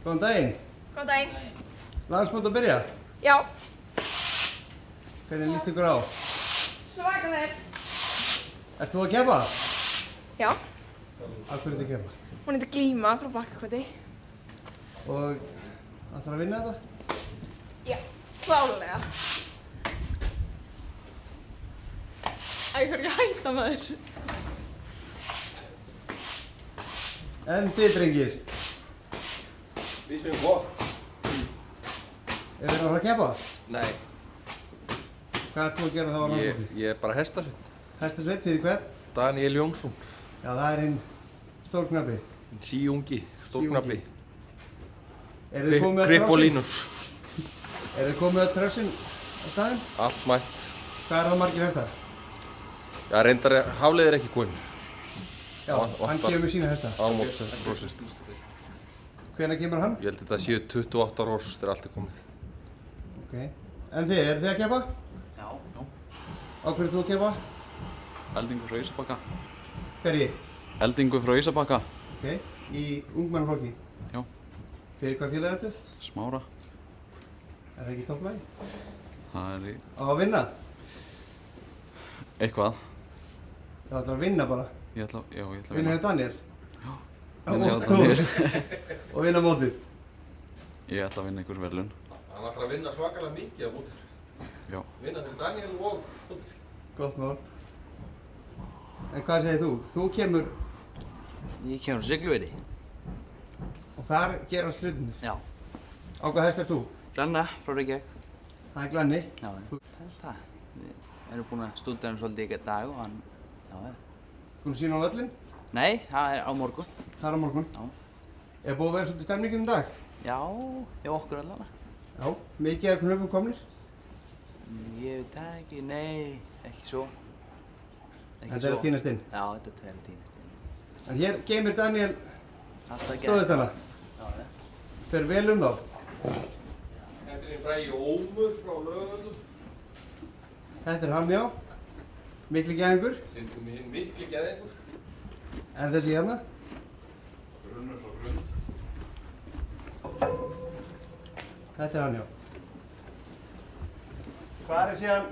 Góðan daginn. Góðan daginn. Landsmót að byrja? Já. Hvernig líst ykkur á? Svakalega. Ert þú að keppa? Já. Af hverju ertu að keppa? Hún heitir Glíma frá Bakkakoti. Og ætlar að vinna þetta? Já, klálega. Æ, hvað er ekki að hætta maður? En þið, drengir? Við séum gott. Er þið að fara að keppa? Nei. Hvað ert þú að gera þá á landsmóti? Ég er bara hestasveit. Hestasveit fyrir hvern? Daniel Jónsson. Já, það er hinn stórknabbi. Síungi, stórknabbi. Eru þið komið öll Kripp og þrásinn? Línus. Eru þið komið öll þrásinn á staðinn? Allt mætt. Hvað er það margir hestar? Já, reyndar Hafliði er ekki komin. Já, hann kemur með sína hesta. Ámótsrósist. Hvenær kemur hann? Ég held þetta séu 28 ára þegar allt er komið. Ok. En þið, eru þið að keppa? Já. Á hverju ert þú að keppa? Eldingu frá Ísabakka. Hverji? Eldingu frá Ísabakka. Ok. Í ungmennaflokki? Já. Fyrir hvað félag ertu? Smára. Er það ekki topplagi? Það er Á að vinna? eitthvað. Það ætlar að vinna bara. Ég ætla að Vinna vinna. hjá Daniel? Vinna hjá Daniel. Og vinna mótið? Ég ætla að vinna einhver verðlaun. Hann ætlar að vinna svakalega mikið á mótið. Já. Vinna fyrir Daniel og mótið. Gott mál. En hvað segir þú? Þú kemur Ég kemur á Sigluveiði. og þar gerast hlutinir. Já. Á hvað hest ert þú? Glenna frá Reykjavík. Það er Glenni. Já, það er það. Við erum búin að stúdera hann svolítið í dag og hann, já. Þú sína á völlinn? Nei, það er á morgun. Það er á morgun. Já. Er búið að vera svolítið stemningin í dag? Já, hjá okkur allavega. Já. Mikið af knöpum komnir? Ég veit það ekki, nei, ekki svo. Ekki Þetta er að tínast inn. Já, þetta er að tínast inn. En hér geymir Daniel Alltaf stóðistana. Já, Fer vel um þá. Þetta er einn frægi Ómur frá Laugavöllum. Þetta er hann, já. Mikli gæðingur. Sindum í hinn mikli geðingur. En þessi hérna. Grunnur frá Grund. Þetta er hann, já. Hvað er síðan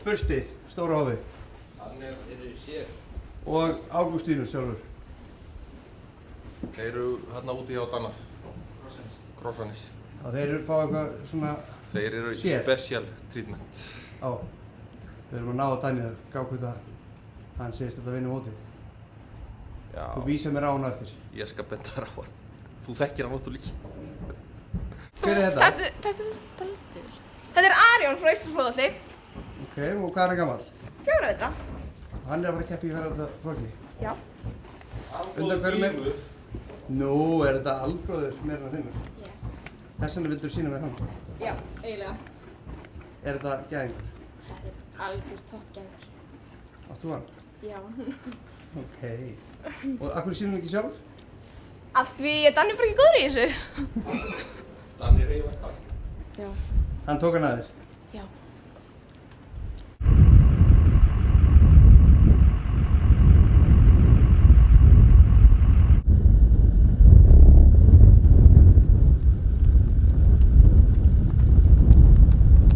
Bursti, stóra hófi? Hann er fyrir sér. Og Ágústínus sjálfur. Þeir eru hérna úti hjá Dannar. Krossanis. Já, þeir eru fá eitthvað svona Þeir eru í Sér. special treatment. á. Við erum að ná að Daniel, gá hvað það. Hann segist alltaf að vinna mótið. Já, Þú vísar mér á hann á eftir. ég skal benda þér á hann. Þú þekkir hann óttu líki. Hver er þetta? Þetta er baldur. Þetta er Arjón frá Íslandsflóðalli. Ok, og hvað er hann gamall? 4 þetta. Hann er að fara að keppa í ferðarða flokki. Já. Undan hverju með? Nú, er þetta albróður meira en þinnur? Yes. Þess vegna vildur sína mér hann. Já, eiginlega. Er þetta gæðingur? Þetta er algjör toppgæður. Áttu hann? Já. Ok. Og af hverju sínum við ekki sjálf? Af því að Danni er bara ekki góður í þessu. Danni reyður þetta. Já. Hann tók hann að þér. Já.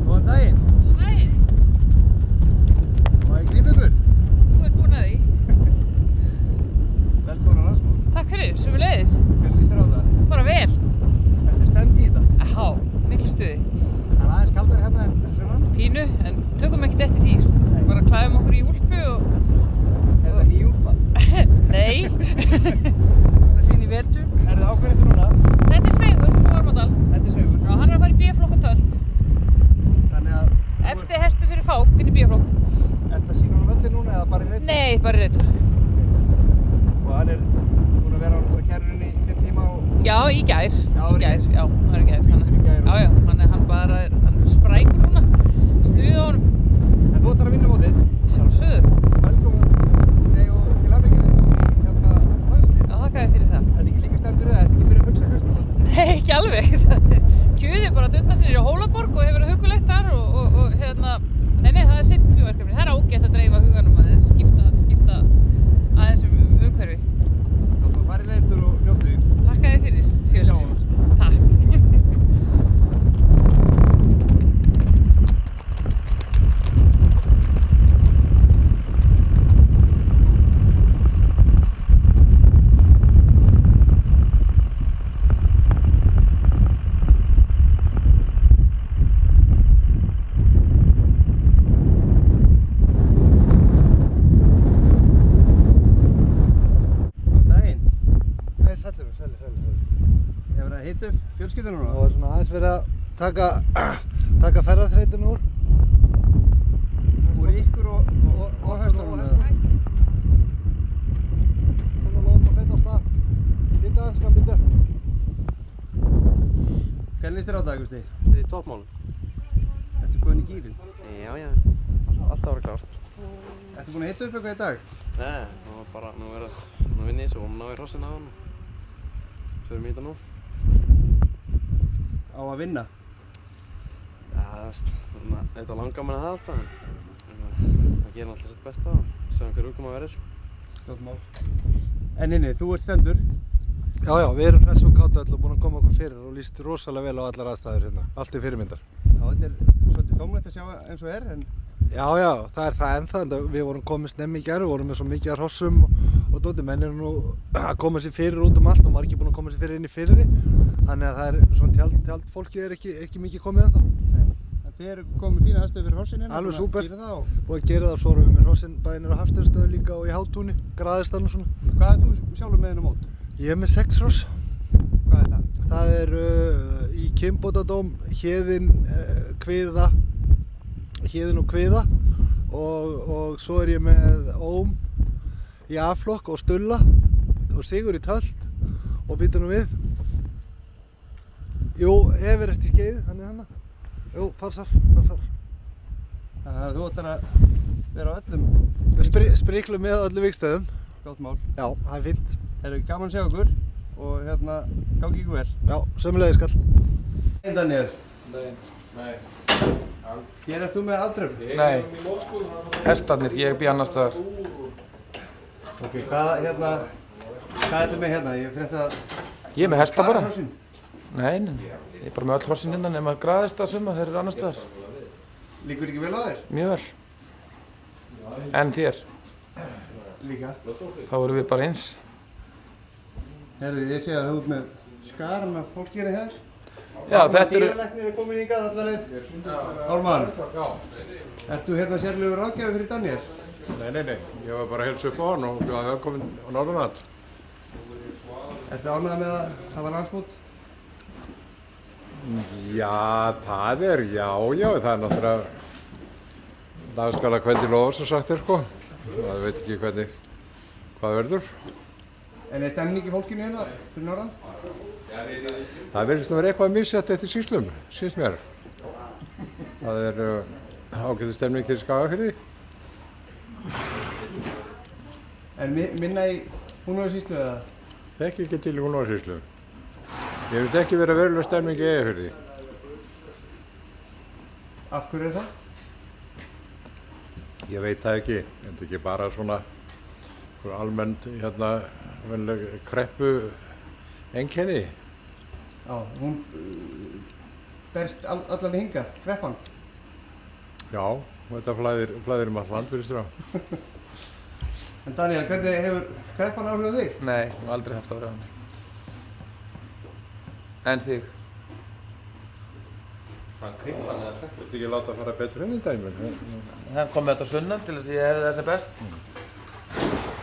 Góðan daginn. Góðan daginn. Má ég grípa ykkur? Þú ert búin að því. Velkomin á landsmót. Takk fyrir, sömuleiðis. Hvernig líst þér á það? Bara vel. Ertu stemd í þetta? Há, miklu stuði. Það er aðeins kaldari hérna en sunnan. Pínu, en tökum ekkert eftir því, sko. Bara klæðum okkur í úlpu og... Er það nýjúlpa? Nei. Svona sín í vetur. Er það ákveðið núna? Þetta er Sveigur frá Varmadal. Þetta er Sveigur. Já, hann er að fara í B-flokk og tölt. Þannig að... Efsti hestur fyrir fák inn í B-flokk. Ertu að sína honum völlinn núna eða bara í reitur? Nei, bara í reitur. Og hann er búinn að vera á kærunni í 5 tíma og... Já, í gær. Já, Í gær, já, hann er í gær. Hvítur í gær og- Já, já, hann er sprækur núna. Stuðið á honum. En þú ætlar að vinna mótið. Sjálfsögðu. Velkomin. Nei, og til hamingju við erum komin í hérna landslið. Já, þakka þér fyrir það. Þetta er ekki líka stendur eða þetta er ekki byrjað að hugsa kannski? Nei, ekki alveg. Kjöðið bara að dunda sér í Hólaborg og hefur hugulegt þar og hérna... Nei, það er sitt mjög verkefni. Það er ágætt að dreifa huganum aðeins, skipta aðeins umhverfi. Þá þú farið leitur og njóttu þín. Þakka þér fyrir, Fjöl. að hita upp fjölskylduna núna. Og svona aðeins verið að taka ferðaþreytuna úr. Úr ykkur og hestunum. Svona lóðum að setja á stað. Býta aðeins, kann býta. Hvernig líst þér á það, Gusti? Þetta er toppmálum. Ertu komin í gírinn? Já, alltaf að vera klárt. Ertu búinn að hita upp eitthvað í dag? Nei, það var bara, nú vinn ég svo og ná í hrossin á hann. Förum í þetta nú. Á að vinna? Já, það veist, þetta langar mann að það alltaf, en það gerir alltaf sitt besta og sjáum hver útkom að verður. Gott mál. En inni, þú ert stendur. Já, við erum hress og kátt öll og búin að koma okkur fyrir og líst rosalega vel á allar aðstæður hérna. Allt er fyrirmyndar. Já, þetta er svolítið tómlegt að sjá eins og en... Já, það er það ennþá, en við vorum komið snemmi í gær, við vorum með svo mikið af hrossum og dóti, menn eru nú að koma sér fyrir út allt og margir búin að koma sér fyrir inn í firði. Þannig að það er svona tjaldfólkið er ekki mikið komið ennþá. En þið eru komið fína aðstöðu fyrir hrossin hérna? Alveg súper. Og að gera það, svo erum við með hrossin bæði niður á Hafsteinstöðu líka og í Hátúni, Graðistan og svona. Hvað er þú sjálfur með henni mót? Ég er með 6 hross. Hvað er það? Það er í Kimbótadóm, Héðinn, Héðinn og Kviða og svo er ég með Óm í A-flokk og Stulla og Sigur í Tölt og býta nú við. Jú, Everest í Skeiði, hann er hana. Jú, passar. Þannig að þú ætlar að vera á öllum... Spriklu með öllu vikstöðum. Gott mál. Já, það er fínt. Það er gaman að sjá okkur og gangi ykkur vel. Já, sömuleiðis kall. Nei, Daniel. Nei. Hér ert þú með afdröf? Nei, hestarnir, ég bý annars staðar. Ok, hvað ertu með hérna? Ég frétti að... Ég er með hesta bara. Hrossin? Nei, ég er bara með öll hrossin innan nema Graðista summa, þeir eru annars staðar. Líkur ekki vel á þér? Mjög vel. En þér? Líka. Þá erum við bara eins. Herðu, ég sé að þú ert með skaran af fólki hérna hér. Já, þetta eru... Dýralæknir er komin hingað alla leið. Ármann, ertu hérna sérlegur ráðgjafi fyrir Daniel? Nei, ég var bara að heilsa upp á hann og bjóða velkominn á Norðurland. Ertu ánægður með að það var landsmót? Já, það er náttúrulega dagskala kveldi lofur sem sagt er sko. Það veit ekki hvað verður. En er stemning í fólkinu hérna fyrir norðan? Það virðist að vera eitthvað misjætt eftir sýslum, syns mér. Það er ágætis stemning til Skagafirði. En minna í Húnavatnssýslu eða? Þekki ekki til í Húnavatnssýslu. Ég finnst ekki vera veruleg stemning í Eyjafirði. Af hverju er það? Ég veit það ekki. Þetta er ekki bara svona almennt kreppu einkenni. Já, hún berst allan hingað, kreppan. Já, þetta flæðir allt land fyrir strá. En Daniel, hvernig hefur kreppan áhrif á þig? Nei, ég hef aldrei haft áhrif á mig. En þig? Hvað kreppan eða kreppu? Viltu ekki láta fara betur inn í dæmi? Það kom með þetta sunnan til þess að ég hefði þessi best.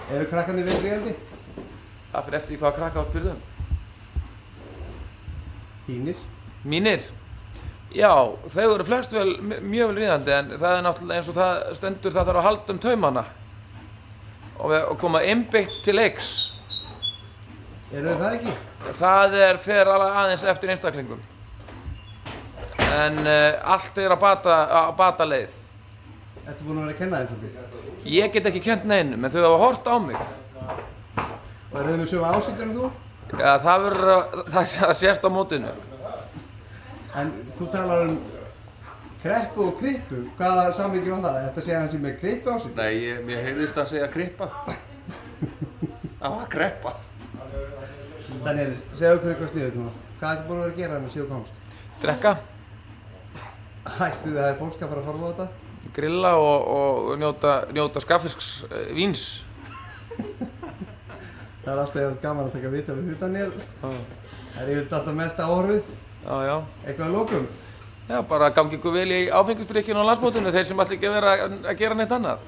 Eru krakkarnir vel ríðandi? Það fyrir eftir hvað krakka á spyrðum. Þínir? Mínir? Já, þau eru flest mjög vel ríðandi en það er náttúrulega eins og það stendur það þarf að halda taumana og koma innbyggt til leiks. Eru það ekki? Það fer aðeins eftir einstaklingum. En allt er á bata leið. Ertu búinn að vera að kenna þeim svolítið? Ég get ekki kennt neinum, en þau hafa hort á mig. Og eru þau með sömu ásýndur en þú? Já, það sést á mótinu. En þú talar kreppu og krippu. Hvaða samvíki var það? Þetta segja hann sem með krippu ásýnd? Nei, mér heyrðist að segja krippa. Það var kreppa. Daniel, segðu okkur eitthvað sniðugt núna. Hvað ertu búinn að vera að gera með síðu komst? Drekka. Hættu það að fólk að fara að horfa á þetta? Grilla og njóta skaffisks víns. Það er alltaf gaman að taka viðtal við Daniel. Það er yfirleitt alltaf mesta áhorfið. Já. Eitthvað að lokum? Já, bara gangi ykkur vel í áfengisdrykkjunni á landsmótinu, þeir sem ætla ekki að vera að gera neitt annað.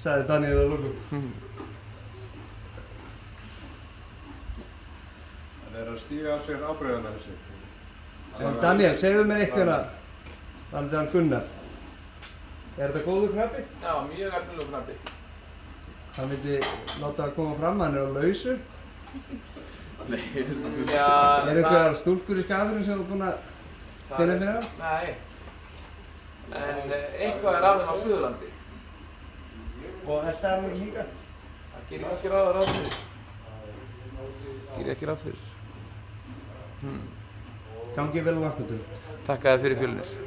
Sagði Daniel að lokum. Er að stíga af sér ábreiðana þessi? Daniel, segðu mér eitt hérna, þannig Gunnar. Er þetta góður krabbi? Já, mjög efnilegur krabbi. Hann myndi láta það koma fram, hann er á lausu. Já, Er einhverjar stúlkur í skafinu sem þú búinn að finna fyrir það? Nei. En eitthvað er af þeim á Suðurlandi. Og þetta er mjög hingað? Það gerir ekki ráð fyrir. Gerir ekki ráð fyrir. Gangi vel á landsmótinu. Takk að þið fyrir Fjölnir.